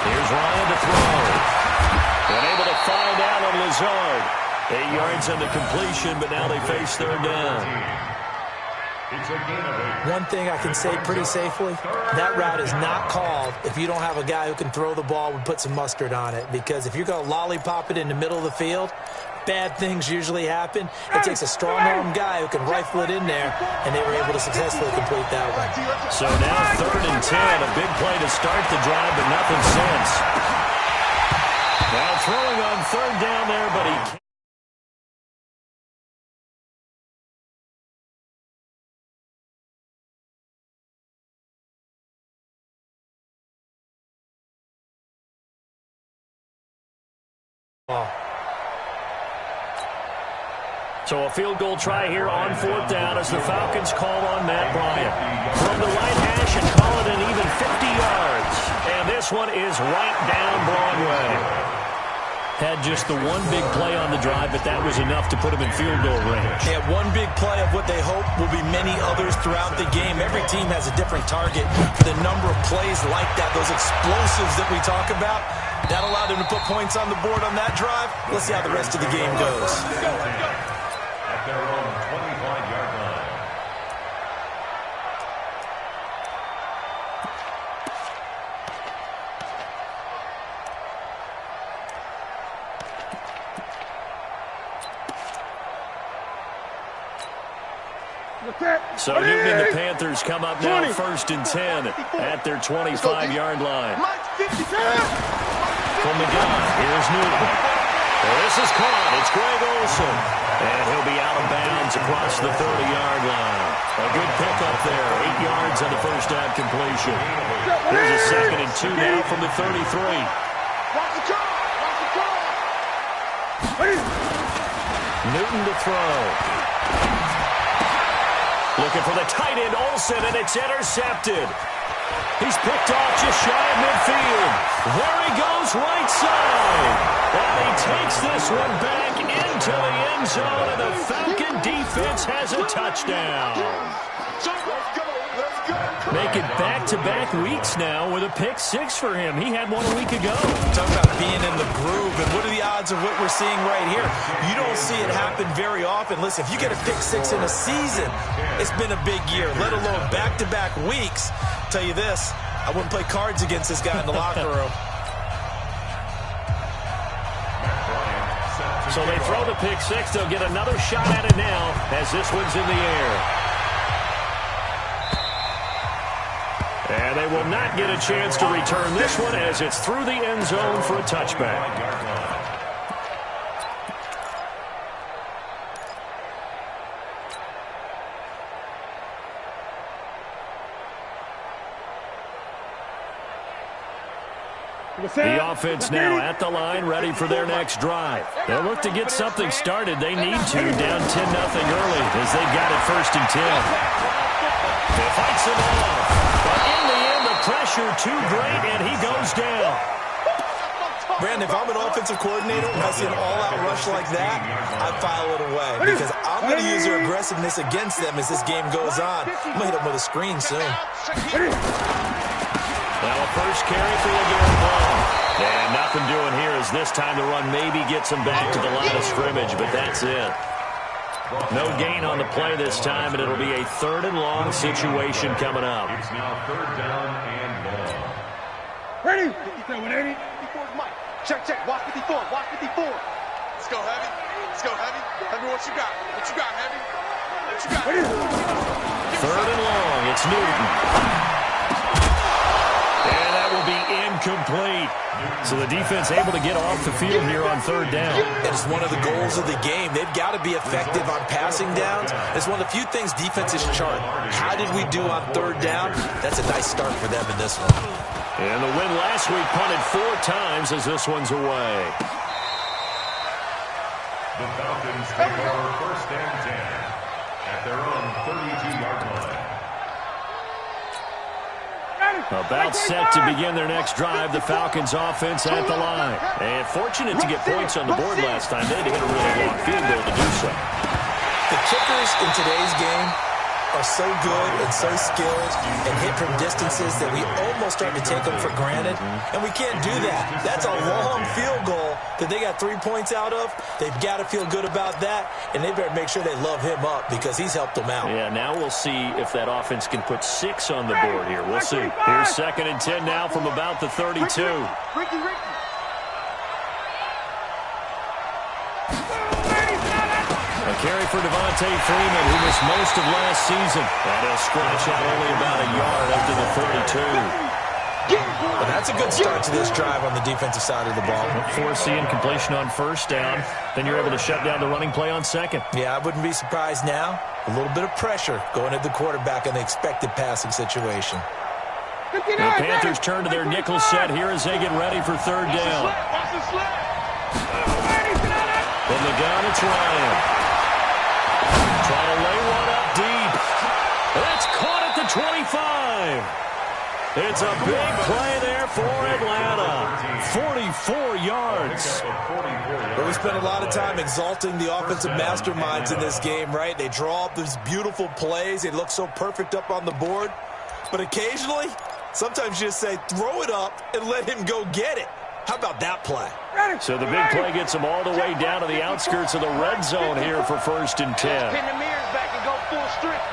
Here's Ryan to throw. And able to find Allen Lazard. 8 yards on the completion, but now they face third down. One thing I can say pretty safely, that route is not called if you don't have a guy who can throw the ball and put some mustard on it. Because if you're going to lollipop it in the middle of the field, bad things usually happen. It takes a strong-arm guy who can rifle it in there, and they were able to successfully complete that one. So now 3rd and 10, a big play to start the drive, but nothing since. Now throwing on 3rd down there, but he can't. So a field goal try here on 4th down as the Falcons call on Matt Bryant. From the right hash and call it an even 50 yards. And this one is right down Broadway. Had just the one big play on the drive, but that was enough to put him in field goal range. Yeah, one big play of what they hope will be many others throughout the game. Every team has a different target. The number of plays like that, those explosives that we talk about, that allowed them to put points on the board on that drive. Let's see how the rest of the game goes. At their own 25-yard line. So Newton and the Panthers come up now 1st and 10 at their 25-yard line. From the gun, here's Newton. Well, this is caught. It's Greg Olsen. And he'll be out of bounds across the 30-yard line. A good pickup there. 8 yards on the first down completion. Here's a 2nd and 2 now from the 33. Newton to throw. Looking for the tight end, Olsen, and it's intercepted. He's picked off just shy of midfield. There he goes, right side. And he takes this one back into the end zone, and the Falcon defense has a touchdown. Make it back-to-back weeks now with a pick 6 for him. He had one a week ago. Talk about being in the groove, and what are the odds of what we're seeing right here? You don't see it happen very often. Listen, if you get a pick 6 in a season, it's been a big year, let alone back-to-back weeks. I'll tell you this, I wouldn't play cards against this guy in the locker room. So they throw the pick 6. They'll get another shot at it now as this one's in the air. And they will not get a chance to return this one as it's through the end zone for a touchback. The offense now at the line, ready for their next drive. They'll look to get something started. They need to, down 10-0 early as they got it 1st and 10. They fights him off. But in the end, the pressure too great, and he goes down. Brandon, if I'm an offensive coordinator and I see an all-out rush like that, I file it away because I'm going to use their aggressiveness against them as this game goes on. I'm going to hit them with a screen soon. Now a first carry for LeGarrette Blount. And nothing doing here as this time the run maybe gets him back to the line of scrimmage, but that's it. No gain on the play this time, and it'll be a 3rd and long situation coming up. It's now 3rd down and long. Ready? 180. 54 is Mike. Check, check. Watch 54. Watch 54. Let's go, Heavy. Let's go, Heavy. Tell me what you got. What you got, Heavy? What you got? 3rd and long. It's Newton. And that will be incomplete. So the defense able to get off the field here on 3rd down. It's one of the goals of the game. They've got to be effective on passing downs. It's one of the few things defenses chart. How did we do on 3rd down? That's a nice start for them in this one. And the win last week punted 4 times as this one's away. The Falcons take over 1st and 10 at their own 32-yard line. About set to begin their next drive, the Falcons offense at the line. And fortunate to get points on the board last time. They had to hit a really long field goal to do so. The kickers in today's game are so good and so skilled and hit from distances that we almost start to take them for granted, and we can't do that. That's a long field goal that they got 3 points out of. They've got to feel good about that, and they better make sure they love him up because he's helped them out. Yeah, now we'll see if that offense can put 6 on the board here. We'll see. Here's 2nd and 10 now from about the 32. A carry for Devontae Freeman, who missed most of last season. And he'll scratch out only about a yard after the 32. Well, that's a good start to this drive on the defensive side of the ball. Forcing completion on 1st down. Then you're able to shut down the running play on 2nd. Yeah, I wouldn't be surprised now. A little bit of pressure going at the quarterback in the expected passing situation. The Panthers turn to their nickel set here as they get ready for 3rd down. From the gun, it's Ryan. Trying to lay one up deep. That's caught at the 25. It's a big play there for Atlanta. 44 yards. But we spent a lot of time exalting the offensive masterminds in this game, right? They draw up these beautiful plays. They look so perfect up on the board. But occasionally, sometimes you just say, throw it up and let him go get it. How about that play? So the big play gets them all the way down to the outskirts of the red zone here for 1st and 10. Pin the mirrors back and go full strength.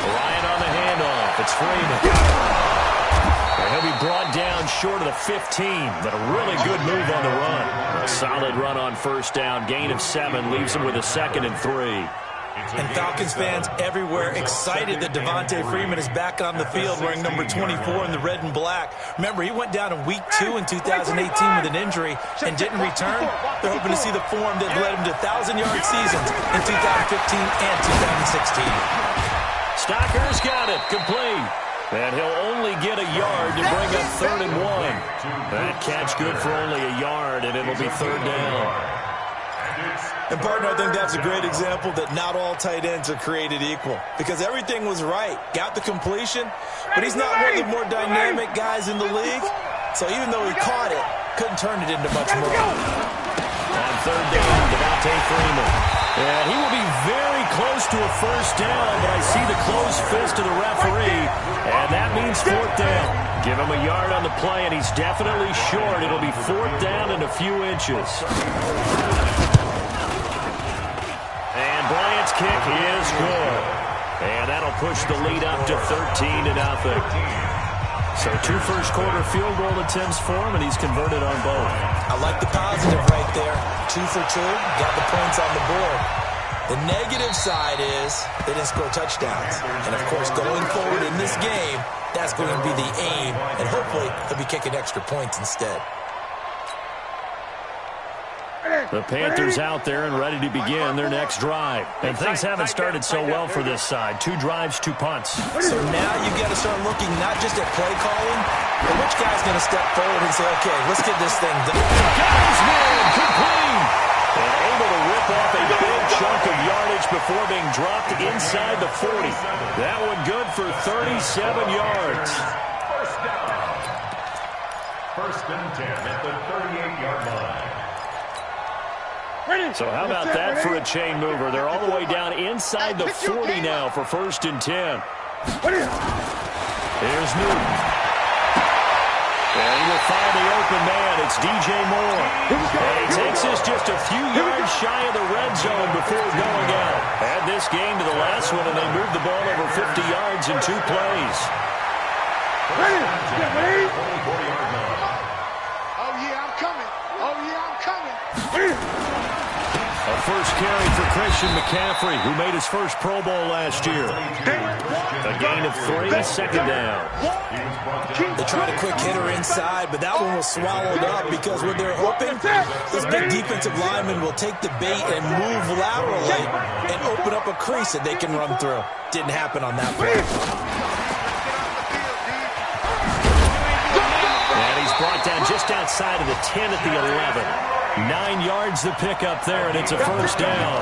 Ryan on the handoff. It's Freeman. And he'll be brought down short of the 15, but a really good move on the run. A solid run on 1st down. Gain of 7 leaves him with a 2nd and 3. And Falcons fans everywhere excited that Devontae Freeman is back on the field wearing number 24 in the red and black. Remember, he went down in week 2 in 2018 with an injury and didn't return. They're hoping to see the form that led him to 1,000-yard seasons in 2015 and 2016. Stocker's got it. Complete. And he'll only get a yard to bring up 3rd and 1. That catch good for only a yard, and it'll be 3rd down. And, partner, I think that's a great example that not all tight ends are created equal because everything was right. Got the completion, but he's not one of the more dynamic guys in the league. So even though he caught it, couldn't turn it into much more. On 3rd down, Devontae Freeman. And he will be very close to a 1st down, but I see the closed fist of the referee, and that means 4th down. Give him a yard on the play, and he's definitely short. It'll be 4th down and a few inches. And Bryant's kick is good. And that'll push the lead up to 13-0. So 2 first-quarter field goal attempts for him, and he's converted on both. I like the positive right there. 2 for 2, got the points on the board. The negative side is they didn't score touchdowns. And, of course, going forward in this game, that's going to be the aim, and hopefully they'll be kicking extra points instead. The Panthers out there and ready to begin their next drive. And things haven't started so well for this side. 2 drives, 2 punts. So now you've got to start looking not just at play calling, but which guy's going to step forward and say, okay, let's get this thing done. Guys, man, complete. And able to rip off a big chunk of yardage before being dropped inside the 40. That one good for 37 yards. 1st and 10 at the 38-yard line. So how about that for a chain mover? They're all the way down inside the 40 now for 1st and 10. Here's Newton. And he will find the open man. It's DJ Moore. And he takes this just a few yards shy of the red zone before going out. Add this game to the last one, and they moved the ball over 50 yards in 2 plays. Oh, yeah, I'm coming. Oh, yeah, I'm coming. A first carry for Christian McCaffrey, who made his first Pro Bowl last year. A gain of 3, 2nd down. They tried a quick hitter inside, but that one was swallowed up because what they're hoping, those big defensive linemen will take the bait and move laterally and open up a crease that they can run through. Didn't happen on that play. And he's brought down just outside of the 10 at the 11. 9 yards the pickup there, and it's a 1st down.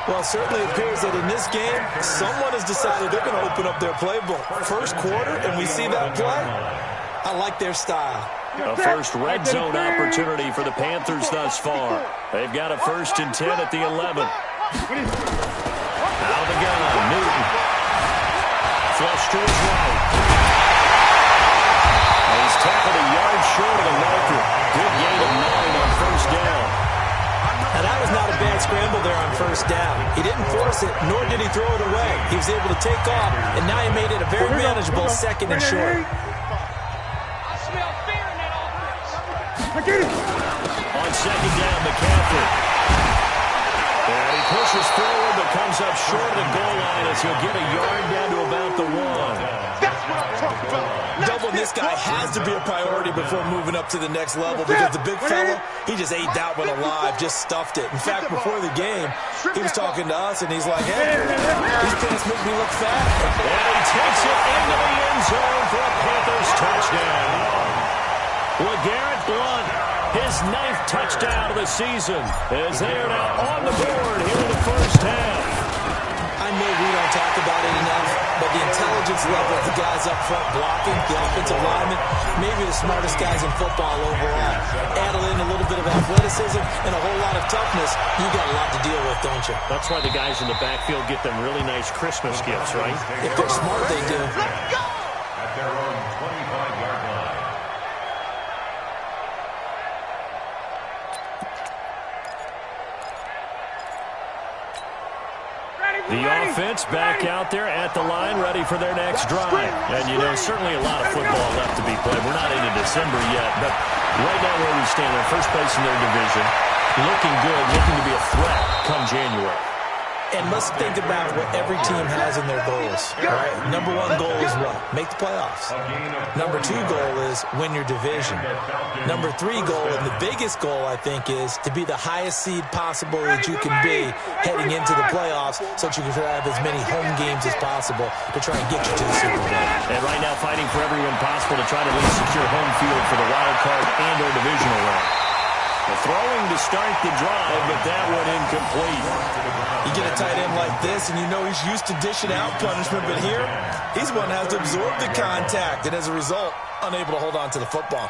Well, it certainly appears that in this game, someone has decided they're going to open up their playbook. 1st quarter, and we see that play. I like their style. A first red zone opportunity for the Panthers thus far. They've got a 1st and 10 at the 11. Out of the gun, Newton. Flush to his right. And he's tackled a yard short of the marker. Good gain of 9 on first down. Now, that was not a bad scramble there on first down. He didn't force it, nor did he throw it away. He was able to take off, and now he made it a very manageable second and short. I smell fear in that offense. On second down, McCaffrey. And he pushes forward, but comes up short of the goal line as he'll get a yard down to about the 1. That's what I'm talking about. Doubling this guy has to be a priority before moving up to the next level because the big fella, he just ate that one alive, just stuffed it. In fact, before the game, he was talking to us, and he's like, hey, these pants make me look fat. And he takes it into the end zone for a Panthers touchdown. LeGarrette Blount, his 9th touchdown of the season, as they are now on the board here in the first half. I know we don't talk about it enough, but the intelligence level of the guys up front blocking, the offensive linemen, maybe the smartest guys in football overall. Add in a little bit of athleticism and a whole lot of toughness, you got a lot to deal with, don't you? That's why the guys in the backfield get them really nice Christmas gifts, right? If they're smart, they do. Let's go! At their own 25-yard line. The offense back out there at the line, ready for their next drive. And, you know, certainly a lot of football left to be played. We're not into December yet, but right now where we stand, in first place in their division, looking good, looking to be a threat come January. And let's think about what every team has in their goals, right? Number 1 goal is what? Make the playoffs. Number 2 goal is win your division. Number 3 goal, and the biggest goal, I think, is to be the highest seed possible that you can be heading into the playoffs so that you can have as many home games as possible to try and get you to the Super Bowl. And right now fighting for everyone possible to try to at least secure home field for the wild card and or divisional round. Throwing to start the drive, but that one incomplete. You get a tight end like this, and you know he's used to dishing out punishment, but here, he's one that has to absorb the contact, and as a result, unable to hold on to the football.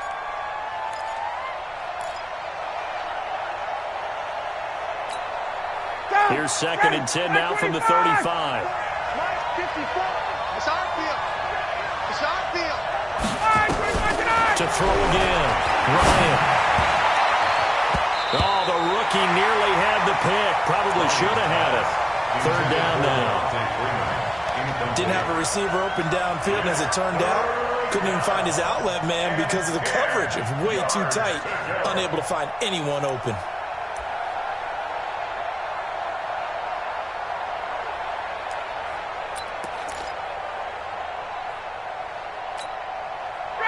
Here's 2nd and 10 now from the 35. It's our field. It's our field. To throw again, Ryan. Oh, the rookie nearly had the pick. Probably should have had it. 3rd down now. Didn't have a receiver open downfield, and as it turned out, couldn't even find his outlet man because of the coverage. It's way too tight, unable to find anyone open.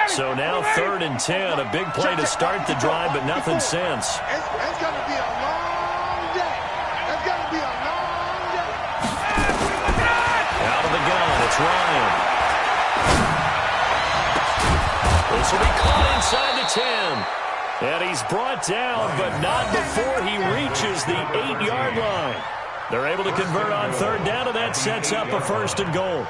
So now 3rd and 10, a big play to start the drive, but nothing since. It's going to be a long day. It's going to be a long day. Out of the gun, it's Ryan. This will be caught inside the 10. And he's brought down, but not before he reaches the 8-yard line. They're able to convert on 3rd down, and that sets up a 1st and goal.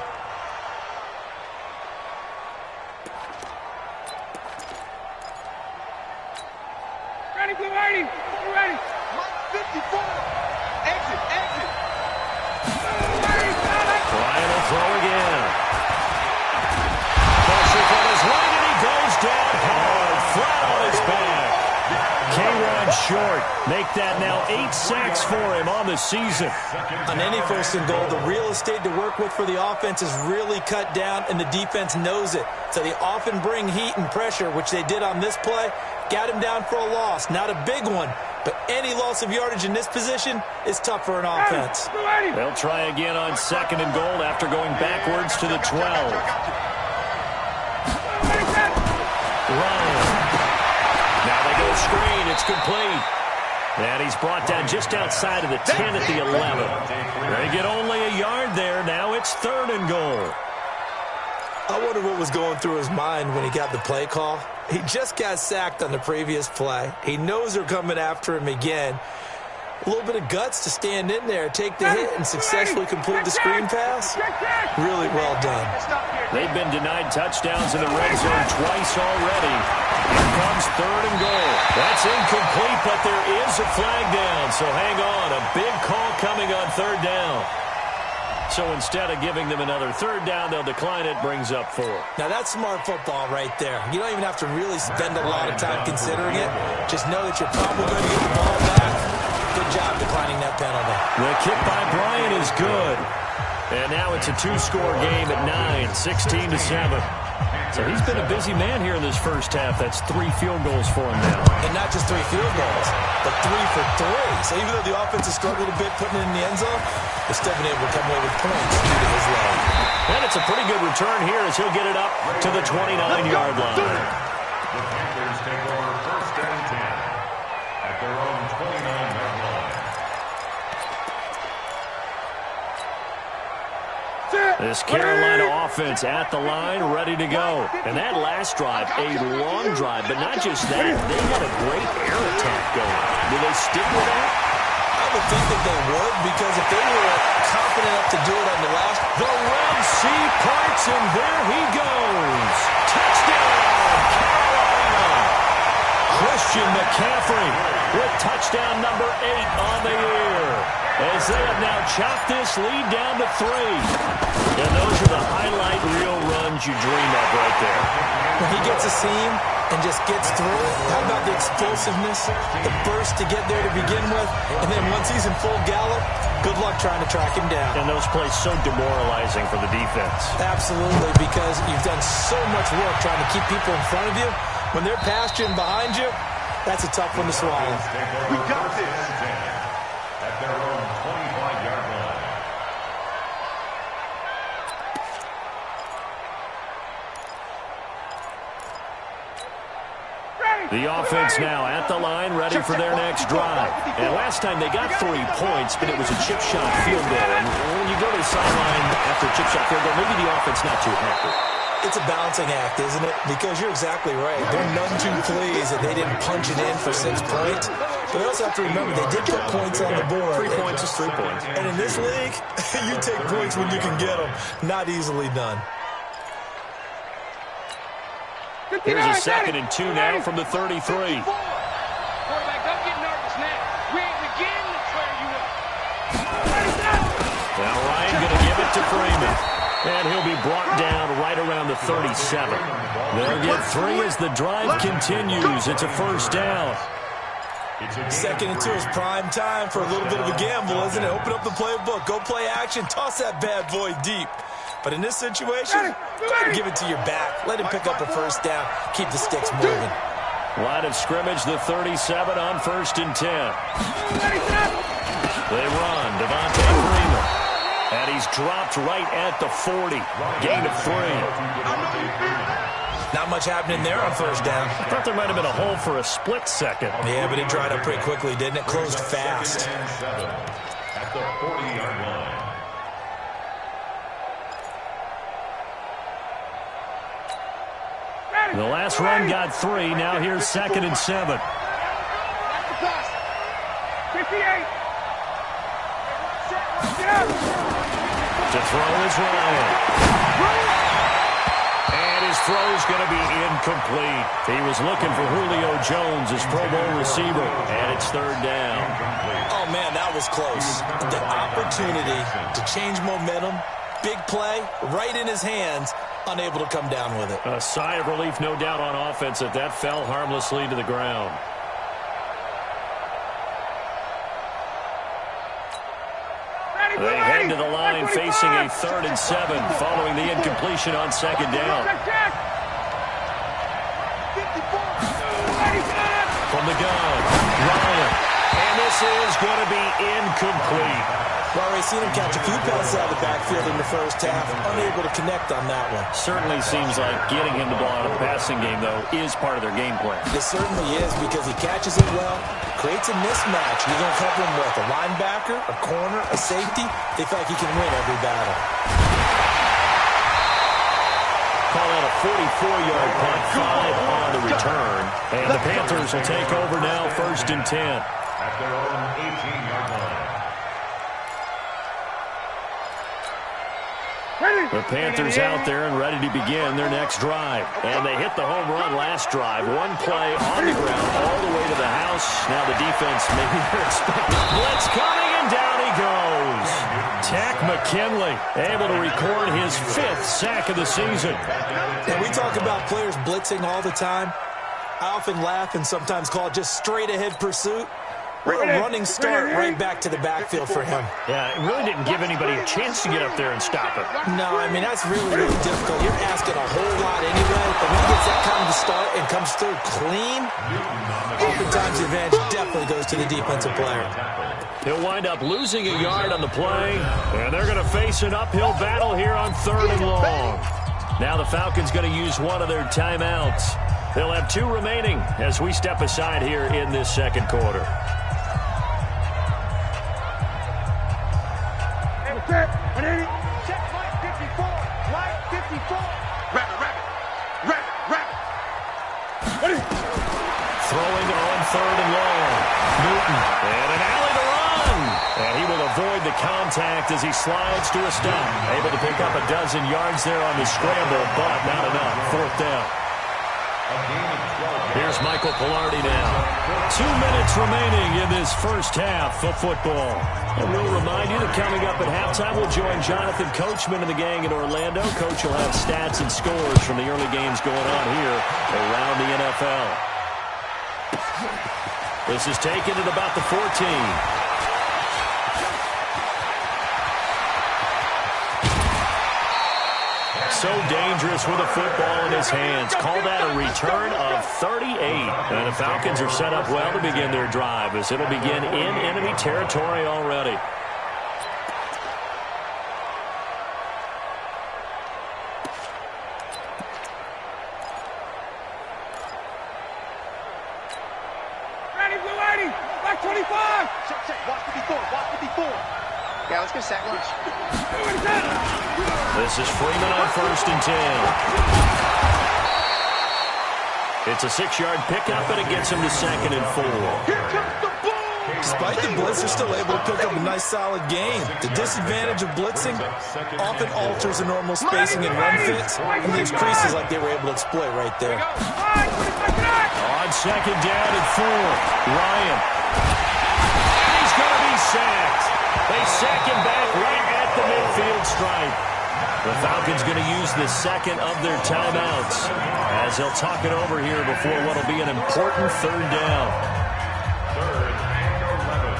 Ready. Mike 54. Exit. Ryan will throw again. Pressure from his right, and he goes down hard, flat on his back. K-Rod short. Make that now 8 sacks for him on the season. On any 1st and goal, the real estate to work with for the offense is really cut down, and the defense knows it. So they often bring heat and pressure, which they did on this play. Got him down for a loss. Not a big one, but any loss of yardage in this position is tough for an offense. They'll try again on 2nd and goal after going backwards to the 12. Ryan. Now they go screen. It's complete. And he's brought down just outside of the 10 at the 11. They get only a yard there. Now it's 3rd and goal. I wonder what was going through his mind when he got the play call. He just got sacked on the previous play. He knows they're coming after him again. A little bit of guts to stand in there, take the hit, and successfully complete the screen pass. Really well done. They've been denied touchdowns in the red zone twice already. Here comes 3rd and goal. That's incomplete, but there is a flag down. So hang on, a big call coming on 3rd down. So instead of giving them another 3rd down, they'll decline it, brings up 4. Now that's smart football right there. You don't even have to really spend a lot of time considering it. Just know that you're probably going to get the ball back. Good job declining that penalty. The kick by Bryant is good. And now it's a 2-score game at 9, 16-7. So he's been a busy man here in this first half. That's 3 field goals for him now. And not just 3 field goals, but 3 for 3. So even though the offense has struggled a bit putting it in the end zone, they're still been able to come away with points due to his leg. And it's a pretty good return here as he'll get it up to the 29-yard line. The Panthers take over 1st and 10 at their own 29-yard line. This Carolina offense at the line, ready to go. And that last drive, a long drive, but not just that. They had a great air attack going. Will they stick with that? I would think that they would, because if they were confident enough to do it on the last... The Red Sea parts, and there he goes. Touchdown, Carolina! Christian McCaffrey with touchdown number 8 on the year, as they have now chopped this lead down to 3. And those are the highlight reel runs you dream of right there. When he gets a seam and just gets through it, how about the explosiveness, the burst to get there to begin with, and then once he's in full gallop, good luck trying to track him down. And those plays so demoralizing for the defense. Absolutely, because you've done so much work trying to keep people in front of you. When they're past you and behind you, that's a tough one to swallow. We got this. At their own 25-yard line. The offense now at the line, ready for their next drive. And last time they got 3 points, but it was a chip shot field goal. And when you go to the sideline after a chip shot field goal, maybe the offense not too happy. It's a balancing act, isn't it? Because you're exactly right. They're none too pleased that they didn't punch it in for 6 points. But they also have to remember they did put points on the board. 3 points is 3 points. And in this league, you take points when you can get them. Not easily done. Here's a 2nd and 2 now from the 33. Quarterback, don't get nervous now. We ain't beginning to trade you up. Now Ryan going to give it to Freeman. And he'll be brought down right around the 37. They'll get 3 as the drive continues. It's a 1st down. 2nd and 2 is prime time for a little bit of a gamble, isn't it? Open up the playbook, go play action, toss that bad boy deep. But in this situation, go ahead and give it to your back. Let him pick up a 1st down. Keep the sticks moving. Line of scrimmage, the 37 on 1st and 10. They run, Devontae Freeman. And he's dropped right at the 40. Gain of 3. Not much happening there on 1st down. I thought there might have been a hole for a split second. Yeah, but it dried up pretty quickly, didn't it? Closed fast. At the 40-yard line. The last run got 3. Now here's 2nd and 7. 58. To throw is Ryan. And his throw's going to be incomplete. He was looking for Julio Jones, his Pro Bowl receiver. And it's 3rd down. Oh, man, that was close. The opportunity to change momentum, big play, right in his hands, unable to come down with it. A sigh of relief, no doubt, on offense that fell harmlessly to the ground. They head to the line facing a 3rd and 7 following the incompletion on 2nd down. From the gun, Ryan. And this is going to be incomplete. Well, we've seen him catch a few passes out of the backfield in the first half, unable to connect on that one. Certainly seems like getting him the ball out of the passing game, though, is part of their game plan. It certainly is, because he catches it well, creates a mismatch. You're going to couple him with a linebacker, a corner, a safety. They feel like he can win every battle. Call out a 44-yard punt, 5 on the return. And the Panthers will take over now, 1st and 10. at their own 18-yard line. The Panthers out there and ready to begin their next drive. And they hit the home run last drive. One play on the ground all the way to the house. Now the defense, maybe they're expecting blitz coming, and down he goes. Tack McKinley able to record his 5th sack of the season. And we talk about players blitzing all the time. I often laugh and sometimes call it just straight ahead pursuit. What a running start right back to the backfield for him. Yeah, it really didn't give anybody a chance to get up there and stop it. No, I mean, that's really, really difficult. You're asking a whole lot anyway, but when he gets that kind of a start and comes through clean, oftentimes the advantage definitely goes to the defensive player. He'll wind up losing a yard on the play, and they're going to face an uphill battle here on 3rd and long. Now the Falcons going to use one of their timeouts. They'll have 2 remaining as we step aside here in this second quarter. Check, 54, line 54. Rabbit. Throwing on 3rd and long. Newton, and an alley to run. And he will avoid the contact as he slides to a stop. Able to pick up a dozen yards there on the scramble, but not enough. 4th down. Here's Michael Pilardi now. 2 minutes remaining in this first half of football. And we'll remind you that coming up at halftime, we'll join Jonathan Coachman and the gang in Orlando. Coach will have stats and scores from the early games going on here around the NFL. This is taken at about the 14. So dangerous with a football in his hands. Call that a return of 38. And the Falcons are set up well to begin their drive as it'll begin in enemy territory already. Ready, blue 80, back 25. Check, watch 54, watch 54. Yeah, let's get a sack lunch. This is Freeman on 1st and 10. It's a 6-yard pickup, and it gets him to 2nd and 4. Here comes the ball. Despite the blitz, they're still able to pick up a nice, solid gain. The disadvantage of blitzing often alters the normal spacing and run fits and leaves creases like they were able to exploit right there. On 2nd down and 4, Ryan. And he's going to be sacked. They sack him back right at the midfield stripe. The Falcons going to use the second of their timeouts as they'll talk it over here before what will be an important 3rd down. 3rd and 11.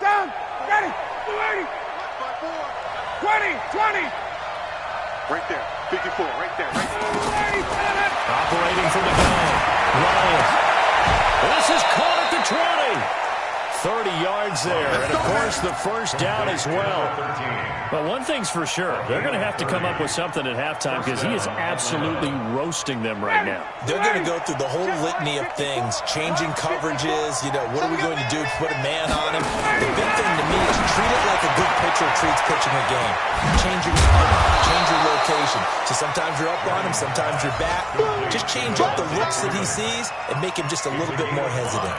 Down, ready, blue 80. 20. Right there, 54, right there. Operating from the gun, Ryan. This is caught at the 20. 30 yards there, and of course the first down as well. But one thing's for sure, they're going to have to come up with something at halftime because he is absolutely roasting them right now. They're going to go through the whole litany of things, changing coverages, what are we going to do to put a man on him? The big thing to me is treat it like a good pitcher treats pitching a game. Change your cover, change your location. So sometimes you're up on him, sometimes you're back. Just change up the looks that he sees and make him just a little bit more hesitant.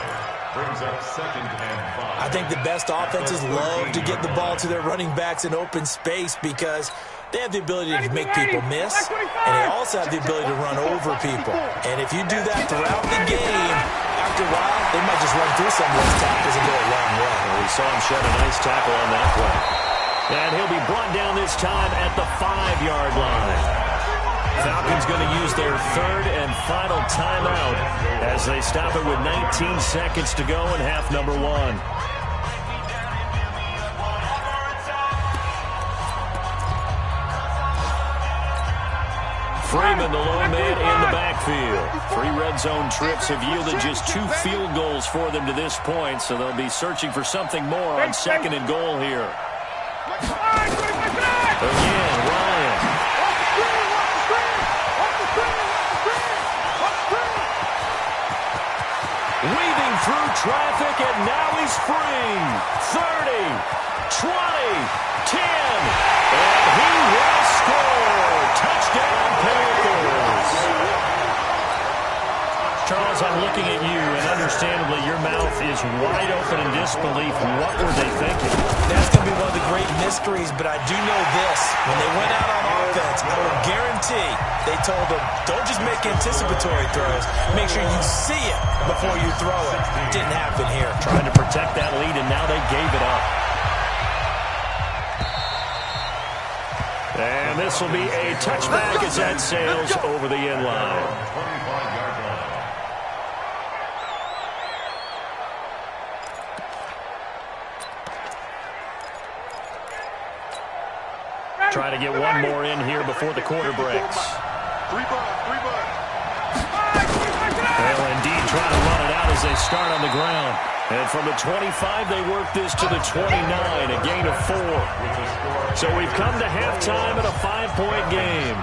Brings up 2nd and 5. I think the best offenses love to get the ball to their running backs in open space because they have the ability to make people miss, and they also have the ability to run over people. And if you do that throughout the game, after a while, they might just run through some of those tackles and go a long way. Well, we saw him shed a nice tackle on that play. And he'll be brought down this time at the 5-yard line. Falcons going to use their 3rd and final timeout as they stop it with 19 seconds to go in half number 1. Freeman, the lone man in the backfield. 3 red zone trips have yielded just 2 field goals for them to this point, so they'll be searching for something more on 2nd and goal here. Again, Ryan. Weaving through traffic, and now he's free. 30, 20, 10, and he will score. Touchdown, Panthers. Charles, I'm looking at you, and understandably, your mouth is wide open in disbelief. What were they thinking? That's going to be one of the great mysteries, but I do know this. When they went out on offense, I will guarantee they told them, don't just make anticipatory throws. Make sure you see it before you throw it. Didn't happen here. Trying to protect that lead, and now they gave it up. And this will be a touchback as that sails over the end line. Try to get one more in here before the quarter breaks. They'll indeed try to run it out as they start on the ground. And from the 25, they work this to the 29, a gain of 4. So we've come to halftime at a 5-point game.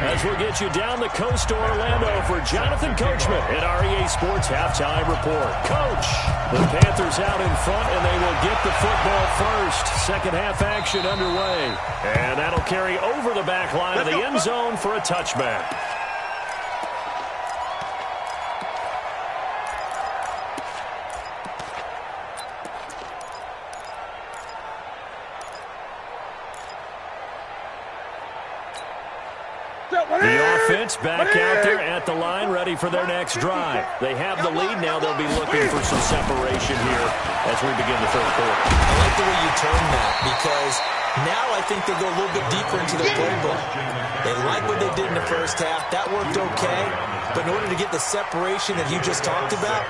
As we'll get you down the coast to Orlando for Jonathan Coachman at our EA Sports Halftime Report. Coach, the Panthers out in front, and they will get the football first. Second half action underway. And that'll carry over the back line of the end zone for a touchback. The offense back out there at the line, ready for their next drive. They have the lead now. They'll be looking for some separation here as we begin the third quarter. I like the way you turn that because now I think they go a little bit deeper into their playbook. They like what they did in the first half. That worked okay. But in order to get the separation that you just talked about,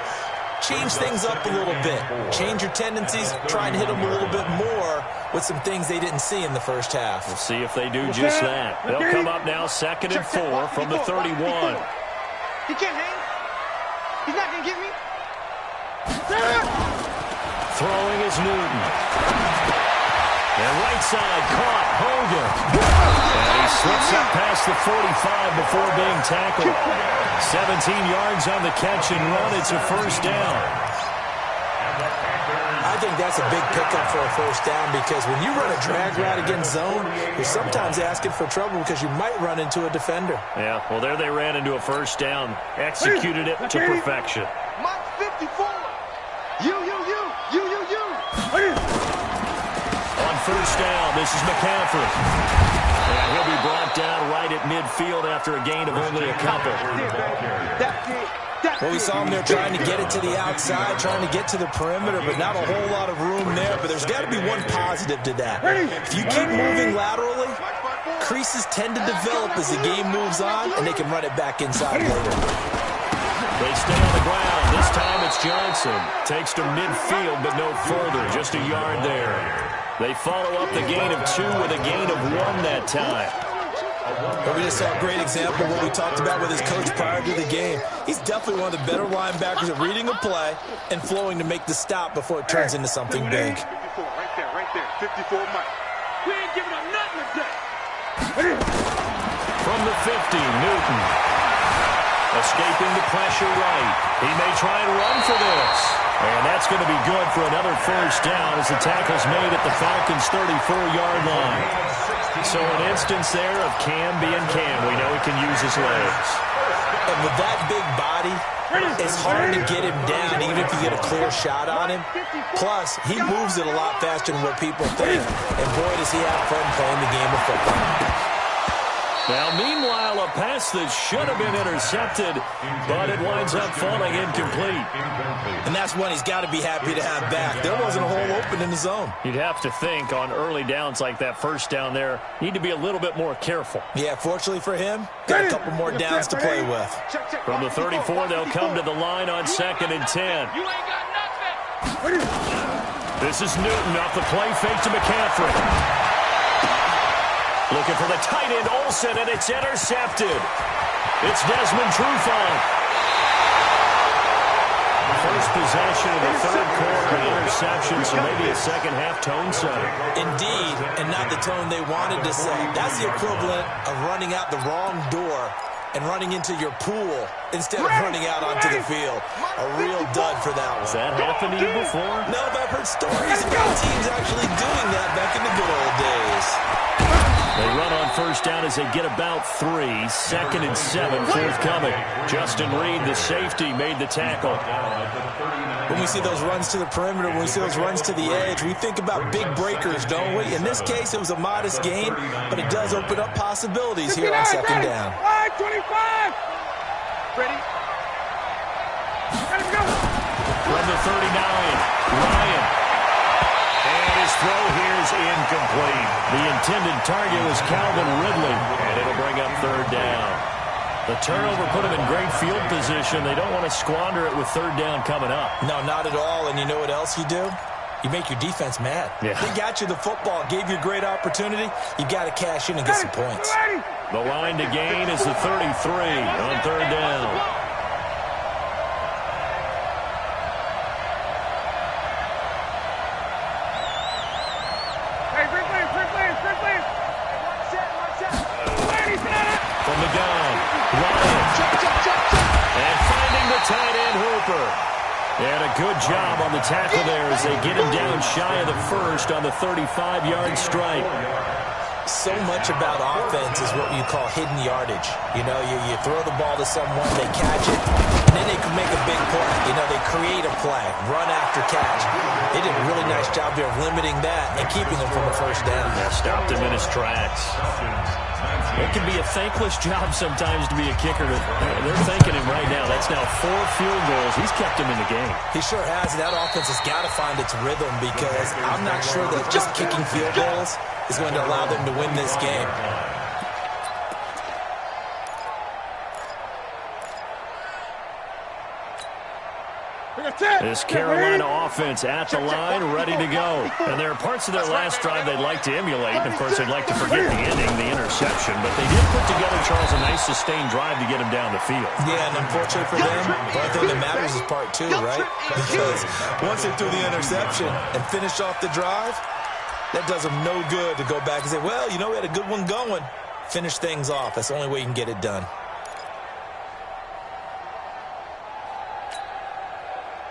change things up a little bit. Change your tendencies. Try and hit them a little bit more with some things they didn't see in the first half. We'll see if they do just that. They'll come up now 2nd and 4 from the 31. He can't hang. He's not going to get me. Throwing is Newton. And right side caught Hogan. And he slips up past the 45 before being tackled. 17 yards on the catch and run. It's a first down. I think that's a big pickup for a first down because when you run a drag route against zone, you're sometimes asking for trouble because you might run into a defender. Yeah, well, there they ran into a first down. Executed it to perfection. Mike 54. You. On first down, this is McCaffrey. And he'll be brought down right at midfield after a gain of only a couple. Well, we saw him there trying to get it to the outside, trying to get to the perimeter, but not a whole lot of room there. But there's got to be one positive to that. If you keep moving laterally, creases tend to develop as the game moves on, and they can run it back inside later. They stay on the ground. This time it's Johnson. Takes to midfield, but no further. Just a yard there. They follow up the gain of 2 with a gain of 1 that time. But we just saw a great example of what we talked about with his coach prior to the game. He's definitely one of the better linebackers at reading a play and flowing to make the stop before it turns into something big. 54, right there. 54, Mike. We ain't giving up nothing today. From the 50, Newton. Escaping the pressure right. He may try and run for this. And that's going to be good for another first down as the tackle's made at the Falcons' 34-yard line. So an instance there of Cam being Cam. We know he can use his legs. And with that big body, it's hard to get him down even if you get a clear shot on him. Plus, he moves it a lot faster than what people think. And boy, does he have fun playing the game of football. Now, meanwhile, a pass that should have been intercepted, but it winds up falling incomplete. And that's one he's got to be happy to have back. There wasn't a hole open in the zone. You'd have to think on early downs like that first down there, need to be a little bit more careful. Yeah, fortunately for him, got a couple more downs to play with. From the 34, they'll come to the line on 2nd and 10. You ain't got nothing. This is Newton off the play fake to McCaffrey. Looking for the tight end, Olsen, and it's intercepted. It's Desmond Trufant. First possession of the third quarter, an interception, so maybe a second-half tone setter. Indeed, and not the tone they wanted to set. That's the equivalent of running out the wrong door and running into your pool instead of running out onto the field. A real dud for that one. Has that happened to you before? No, but I've heard stories about teams actually doing that back in the good old days. They run on first down as they get about 3. 2nd and 7 forthcoming. Justin Reed, the safety, made the tackle. When we see those runs to the perimeter, when we see those runs to the edge, we think about big breakers, don't we? In this case, it was a modest gain, but it does open up possibilities here on 2nd down. 25. Ready? Let's go. From the 39, Ryan. And his throw here is incomplete. The intended target was Calvin Ridley, and it'll bring up 3rd down. The turnover put them in great field position. They don't want to squander it with 3rd down coming up. No, not at all. And you know what else you do? You make your defense mad. Yeah. They got you the football, gave you a great opportunity. You got to cash in and get some points. The line to gain is the 33 on 3rd down. From the gun, Ryan. And finding the tight end, Hooper. And a good job on the tackle there as they get him down shy of the first on the 35-yard strike. So much about offense is what you call hidden yardage. You know, you throw the ball to someone, they catch it, and then they can make a big play. You know, they create a play, run after catch. They did a really nice job there of limiting that and keeping him from a first down. Yeah, stopped him in his tracks. It can be a thankless job sometimes to be a kicker. They're thanking him right now. That's now 4 field goals. He's kept him in the game. He sure has. That offense has got to find its rhythm because I'm not sure that just kicking field goals is going to allow them to win this game. This Carolina offense at the line, ready to go. And there are parts of their last drive they'd like to emulate. And, of course, they'd like to forget the ending, the interception. But they did put together, Charles, a nice sustained drive to get him down the field. Yeah, and unfortunately for them, the only thing that matters is part 2, right? Because once they threw the interception and finished off the drive, that does them no good to go back and say, well, you know, we had a good one going. Finish things off. That's the only way you can get it done.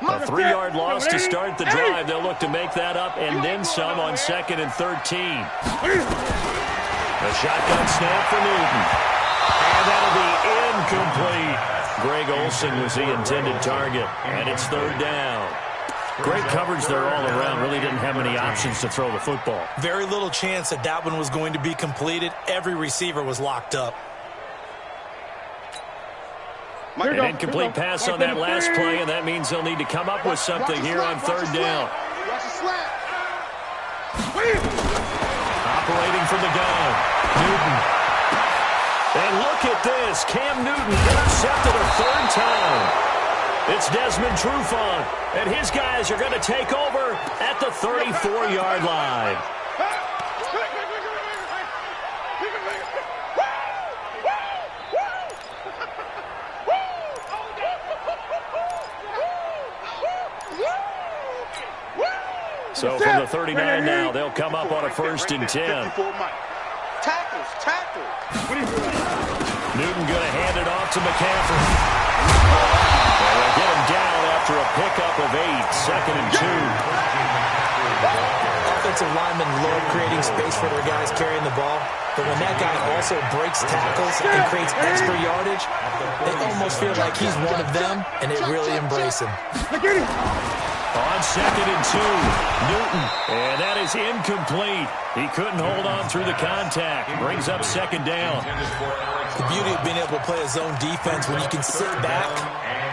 A 3-yard loss to start the drive. They'll look to make that up and then some on 2nd and 13. A shotgun snap for Newton. And that'll be incomplete. Greg Olsen was the intended target, and it's 3rd down. Great coverage there all around. Really didn't have many options to throw the football. Very little chance that that one was going to be completed. Every receiver was locked up. An incomplete pass on that last play, and that means they'll need to come up with something here on 3rd down. Operating from the gun, Newton. And look at this. Cam Newton intercepted a 3rd time. It's Desmond Trufant, and his guys are going to take over at the 34-yard line. So from the 39 now, they'll come up on a 1st and 10. Tackles. Newton going to hand it off to McCaffrey. And they'll get him down after a pickup of 8, 2nd and 2. Offensive linemen love creating space for their guys carrying the ball. But when that guy also breaks tackles and creates extra yardage, they almost feel like he's one of them, and they really embrace him. On 2nd and 2, Newton. And that is incomplete. He couldn't hold on through the contact. Brings up 2nd down. The beauty of being able to play a zone defense when you can sit back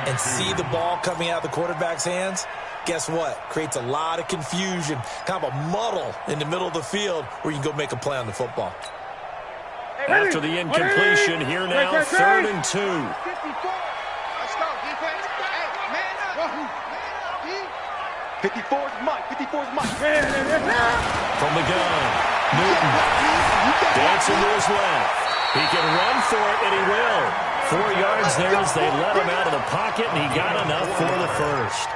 and see the ball coming out of the quarterback's hands, guess what? Creates a lot of confusion, kind of a muddle in the middle of the field where you can go make a play on the football. After the incompletion, here now, 3rd and 2. Let's go, defense. Hey, man up. 54's Mike. From the gun, Newton. Dancing to his left. He can run for it, and he will. 4 yards there as they let him out of the pocket, and he got enough for the 1st.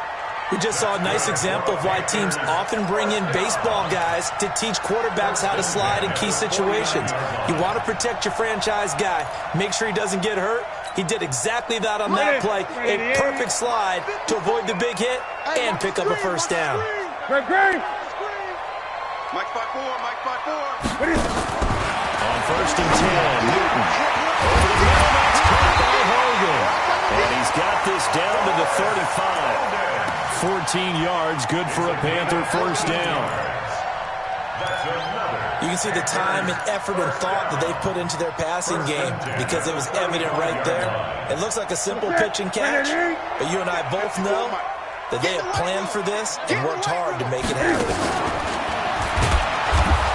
We just saw a nice example of why teams often bring in baseball guys to teach quarterbacks how to slide in key situations. You want to protect your franchise guy. Make sure he doesn't get hurt. He did exactly that on that play. A perfect slide to avoid the big hit and pick up a first down. Mike 5-4, Mike 5-4. On 1st and 10, Newton. Over the middle, that's caught by Hogan. And he's got this down to the 35. 14 yards, good for a Panther first down. You can see the time and effort and thought that they put into their passing game because it was evident right there. It looks like a simple pitch and catch, but you and I both know that they have planned for this and worked hard to make it happen.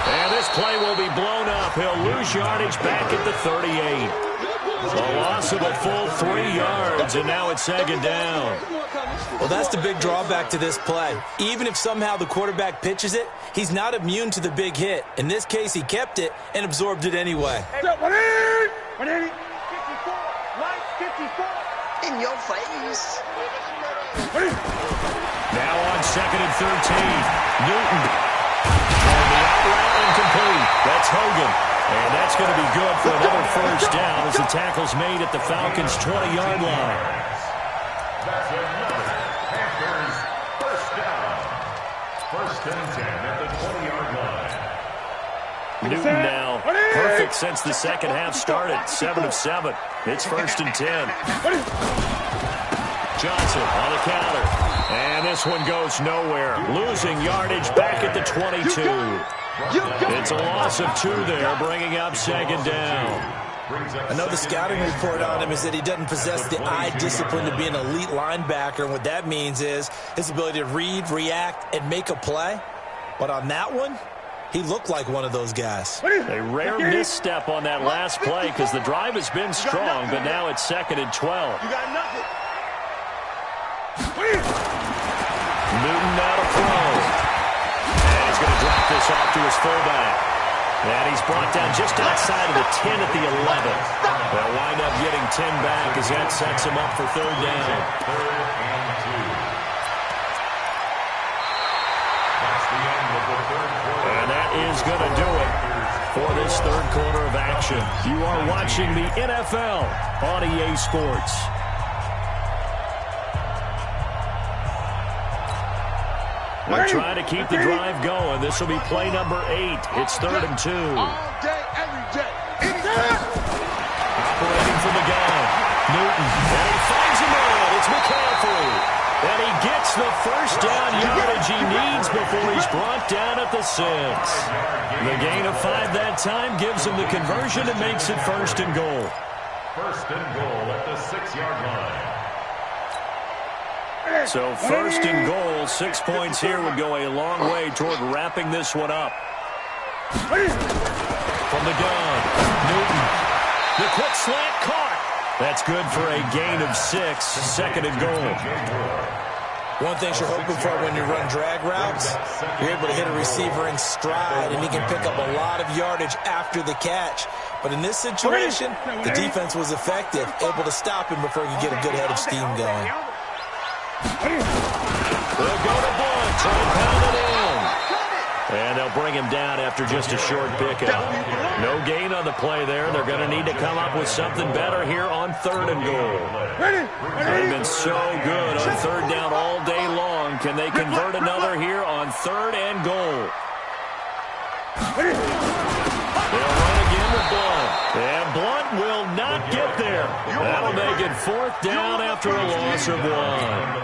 And this play will be blown up. He'll lose yardage back at the 38. A loss of a full 3 yards, and now it's 2nd down. Well, that's the big drawback to this play. Even if somehow the quarterback pitches it, he's not immune to the big hit. In this case, he kept it and absorbed it anyway. 180, 54. In your face. Now on 2nd and 13, Newton. And the out route incomplete. That's Hogan. And that's going to be good for another first down as the tackle's made at the Falcons' 20-yard line. That's another Panthers first down. 1st and 10 at the 20-yard line. Newton now perfect since the second half started. 7 of 7. It's 1st and 10. Johnson on the counter. And this one goes nowhere. Losing yardage back at the 22. It's a loss of 2 there, bringing up 2nd down. I know the scouting report on him is that he doesn't possess the eye discipline to be an elite linebacker. And what that means is his ability to read, react, and make a play. But on that one, he looked like one of those guys. A rare misstep on that last play because the drive has been strong, but now it's 2nd and 12. You got nothing. Newton now to throw. And he's going to drop this off to his fullback. And he's brought down just outside of the 10 at the 11. They'll wind up getting 10 back as that sets him up for 3rd down. 3rd and 2. That's the end of the 3rd quarter. And that is going to do it for this 3rd quarter of action. You are watching the NFL on EA Sports. We're trying to keep the drive going. This will be play number 8. It's 3rd and 2. All day, every day. Operating from the gun. Newton. And he finds him in. It's McCaffrey. And he gets the first down yardage he needs before he's brought down at the 6. The gain of 5 that time gives him the conversion and makes it 1st and goal. 1st and goal at the 6-yard line. So 1st and goal, 6 points here would go a long way toward wrapping this one up. From the gun, Newton. The quick slant caught. That's good for a gain of 6, 2nd and goal. One thing you're hoping for when you run drag routes, you're able to hit a receiver in stride, and he can pick up a lot of yardage after the catch. But in this situation, the defense was effective, able to stop him before he could get a good head of steam going. They'll go to Blunt, try and pound it in. And they'll bring him down after just a short pickup. No gain on the play there. They're going to need to come up with something better here on 3rd and goal. They've been so good on 3rd down all day long. Can they convert another here on 3rd and goal? They'll run again with Blunt. And Blunt will not get there. That'll make it 4th down after a loss of 1.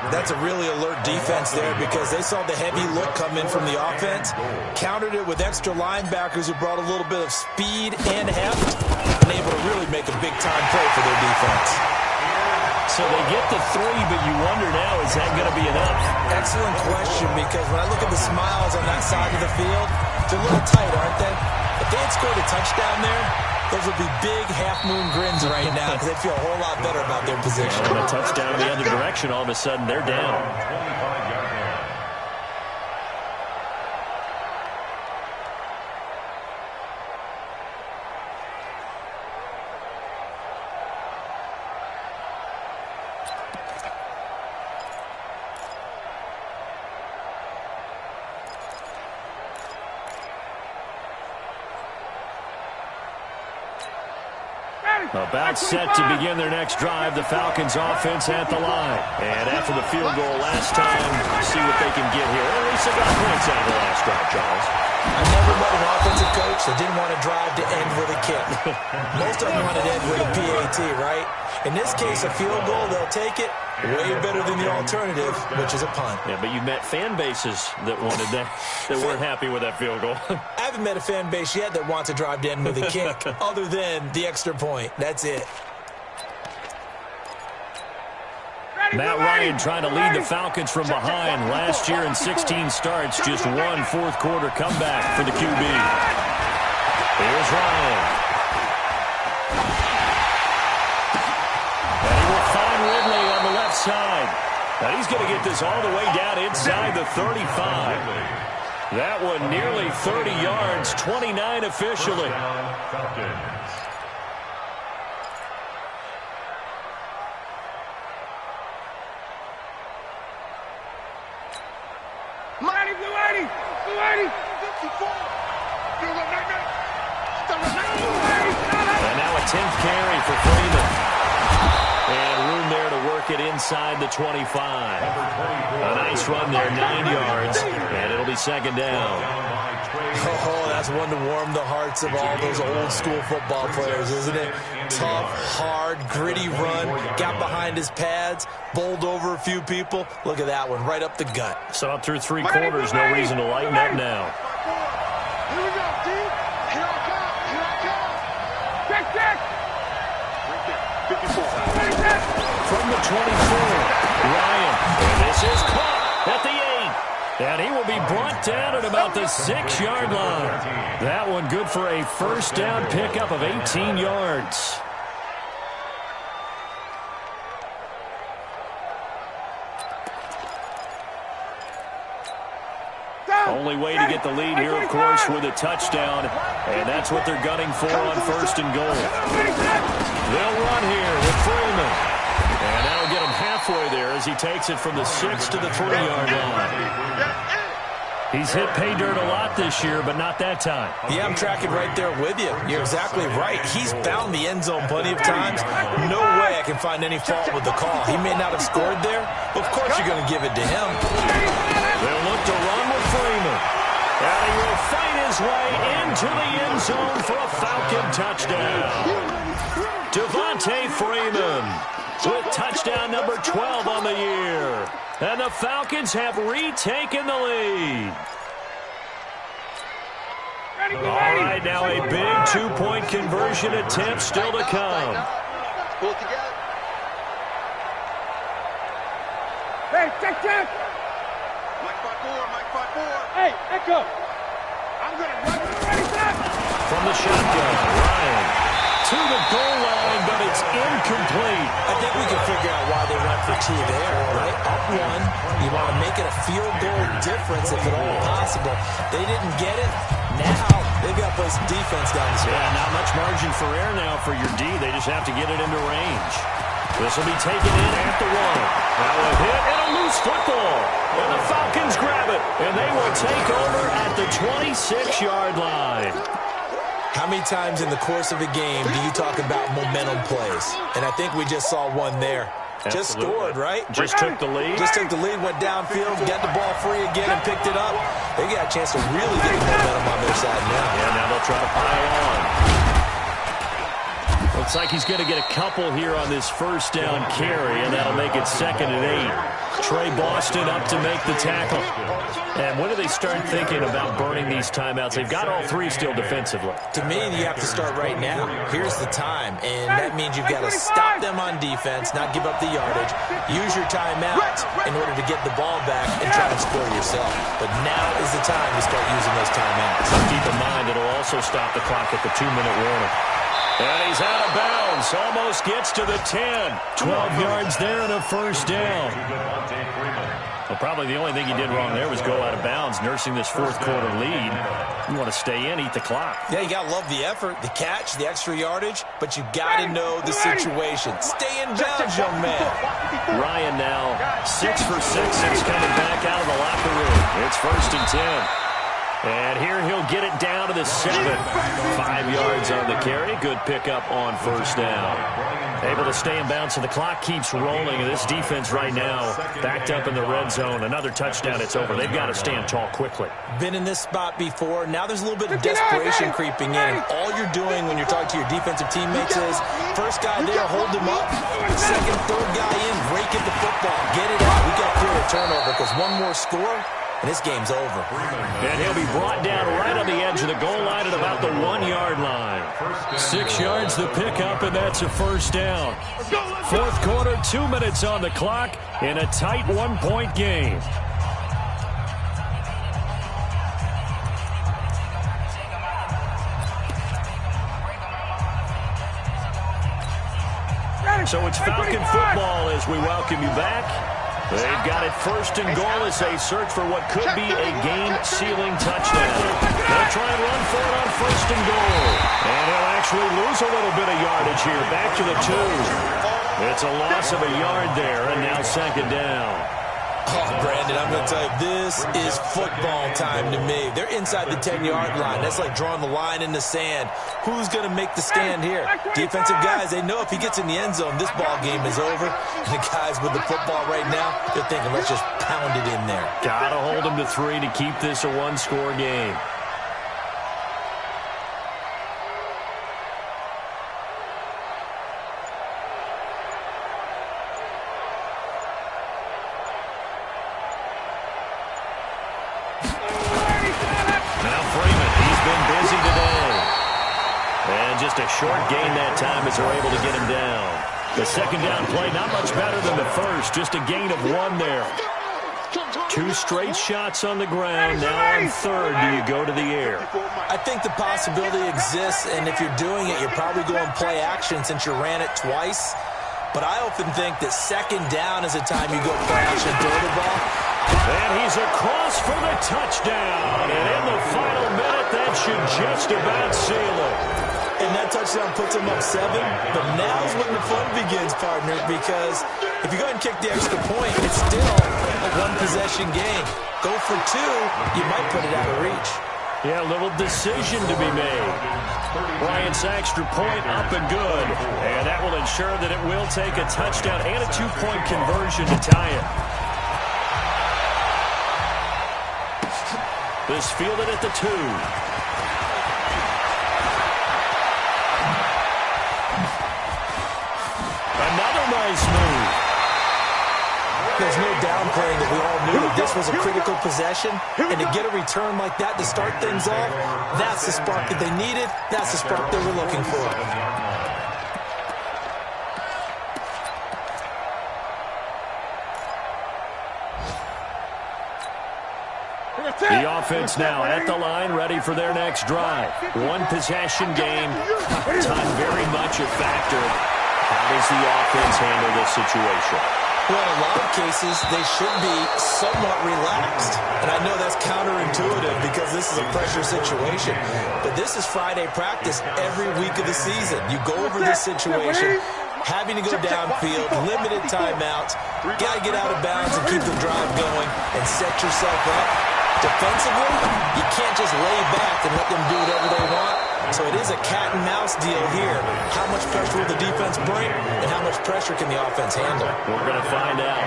That's a really alert defense there because they saw the heavy look come in from the offense, countered it with extra linebackers who brought a little bit of speed and heft, and able to really make a big-time play for their defense. So they get the 3, but you wonder now, is that going to be enough? Excellent question, because when I look at the smiles on that side of the field, they're a little tight, aren't they? If they had scored a touchdown there, those would be big half-moon grins right now because they feel a whole lot better about their position. And a touchdown in the other direction, all of a sudden they're down. 25-yard line. About set to begin their next drive, the Falcons offense at the line. And after the field goal last time, see what they can get here. At least they got points out of the last drive, Charles. I never met an offensive coach that didn't want to drive to end with a kick. Most of them wanted to end with a PAT, right? In this case, a field goal, they'll take it. Way better than the alternative, which is a punt. Yeah, but you met fan bases that wanted that, that weren't happy with that field goal. I haven't met a fan base yet that wants to drive to end with a kick, other than the extra point. That's it. Matt Ryan trying to lead the Falcons from behind. Last year in 16 starts, just one fourth-quarter comeback for the QB. Here's Ryan. And he will find Ridley on the left side. Now he's going to get this all the way down inside the 35. That one nearly 30 yards, 29 officially. And now a 10th carry for Freeman. And room there to work it inside the 25. A nice run there, 9 yards. And it'll be second down. Oh, that's one to warm the hearts of all those old school football players, isn't it? Tough, hard, gritty run. Got behind his pads, bowled over a few people. Look at that one, right up the gut. So up through 3 quarters, no reason to lighten up now. Here we go, D. Here I come. Here I come. Check, check. Right there. 54. From the 24, Ryan. And this is caught at the 8. And he will be brought down at about the 6-yard line. That one good for a first down pickup of 18 yards. Only way to get the lead here, of course, with a touchdown. And that's what they're gunning for on first and goal. They'll run here with Freeman. And that'll get him halfway there as he takes it from the 6 to the 3-yard line. He's hit pay dirt a lot this year, but not that time. Yeah, I'm tracking right there with you. You're exactly right. He's found the end zone plenty of times. No way I can find any fault with the call. He may not have scored there, but of course you're going to give it to him. They'll look to run with Freeman. And he will fight his way into the end zone for a Falcon touchdown. Devontae Freeman with touchdown number 12 on the year. And the Falcons have retaken the lead. All right, now a big 2-point conversion attempt still to come. Pull it together. Hey, check, check. Mike 5-4, Mike 5-4. Hey, Echo. I'm going to run it right back. From the shotgun, Ryan to the goal line, but it's incomplete. I think we can figure out why they went for 2 there, right? Up 1, you want to make it a field goal difference if at all possible. They didn't get it. Now they've got to play some defense down the stretch. Yeah, not much margin for error now for your D. They just have to get it into range. This will be taken in at the 1. Now a hit and a loose football. And the Falcons grab it. And they will take over at the 26-yard line. How many times in the course of a game do you talk about momentum plays? And I think we just saw one there. Absolutely. Just scored, right? Just took the lead. Just took the lead, went downfield, got the ball free again and picked it up. They got a chance to really get the momentum on their side now. Yeah, now they'll try to pile on. Looks like he's going to get a couple here on this first down carry, and that'll make it 2nd and 8. Trey Boston up to make the tackle. And when do they start thinking about burning these timeouts? They've got all 3 still defensively. To me, you have to start right now. Here's the time, and that means you've got to stop them on defense, not give up the yardage. Use your timeouts in order to get the ball back and try and score yourself. But now is the time to start using those timeouts. Keep in mind, it'll also stop the clock at the 2-minute warning. And he's out of bounds. Almost gets to the 10. 12 yards there and a first down. Well, probably the only thing he did wrong there was go out of bounds, nursing this fourth-quarter lead. You want to stay in, eat the clock. Yeah, you got to love the effort, the catch, the extra yardage, but you got to know the situation. Stay in bounds, young man. Ryan now 6 for 6 since coming back out of the locker room. It's 1st and 10. And here he'll get it down to the 7. 5 yards on the carry. Good pickup on first down. Able to stay in bounds, and the clock keeps rolling. And this defense right now backed up in the red zone. Another touchdown, it's over. They've got to stand tall quickly. Been in this spot before. Now there's a little bit of desperation creeping in. And all you're doing when you're talking to your defensive teammates is, first guy there, hold him up. Second, third guy in, rake at the football. Get it out. We got to create a turnover because one more score, and this game's over. And he'll be brought down right on the edge of the goal line at about the 1-yard line. 6 yards the pickup, and that's a first down. Fourth quarter, 2 minutes on the clock in a tight 1-point game. So it's Falcon football as we welcome you back. They've got it first and goal as they search for what could be a game-sealing touchdown. They'll try and run for it on first and goal. And he'll actually lose a little bit of yardage here. Back to the 2. It's a loss of a yard there, and now second down. Oh, Brandon, I'm going to tell you, this is football time to me. They're inside the 10-yard line. That's like drawing the line in the sand. Who's going to make the stand here? Defensive guys, they know if he gets in the end zone, this ball game is over. And the guys with the football right now, they're thinking, let's just pound it in there. Got to hold them to 3 to keep this a one-score game. A short gain that time as they're able to get him down. The second down play, not much better than the first. Just a gain of 1 there. 2 straight shots on the ground. Now on third, do you go to the air? I think the possibility exists, and if you're doing it, you're probably going play action since you ran it twice. But I often think that second down is the time you go play action, throw the ball. And he's across for the touchdown. And in the final minute, that should just about seal it. And that touchdown puts him up 7. But now's when the fun begins, partner, because if you go ahead and kick the extra point, it's still a one-possession game. Go for 2, you might put it out of reach. Yeah, a little decision to be made. Bryant's extra point up and good. And that will ensure that it will take a touchdown and a 2-point conversion to tie it. This fielded at the 2. Another nice move. There's no downplaying that we all knew that this was a critical possession, and to get a return like that to start things off, that's the spark that they needed. That's the spark they were looking for. The offense now at the line, ready for their next drive. One-possession game. Time very much a factor. How does the offense handle this situation? Well, in a lot of cases, they should be somewhat relaxed. And I know that's counterintuitive because this is a pressure situation. But this is Friday practice every week of the season. You go over this situation, having to go downfield, limited timeouts, got to get out of bounds and keep the drive going and set yourself up. Defensively, you can't just lay back and let them do whatever they want. So it is a cat-and-mouse deal here. How much pressure will the defense bring, and how much pressure can the offense handle? We're going to find out.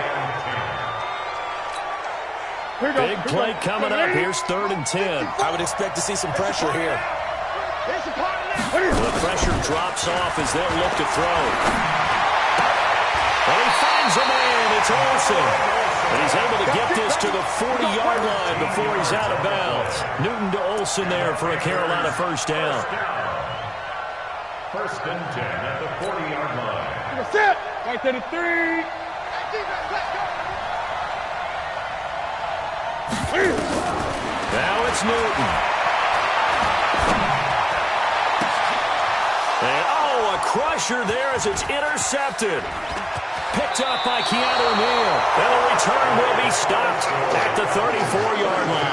Big play coming up. Here's 3rd and 10. I would expect to see some pressure here. The pressure drops off as they'll look to throw. And he finds a man. It's Olsen. And he's able to get this to the 40-yard line before he's out of bounds. Newton to Olsen there for a Carolina first down. 1st and 10 at the 40-yard line. That's it. Right to the 3. Now it's Newton. And, a crusher there as it's intercepted. Picked up by Keanu Neal. And the return will be stopped at the 34-yard line.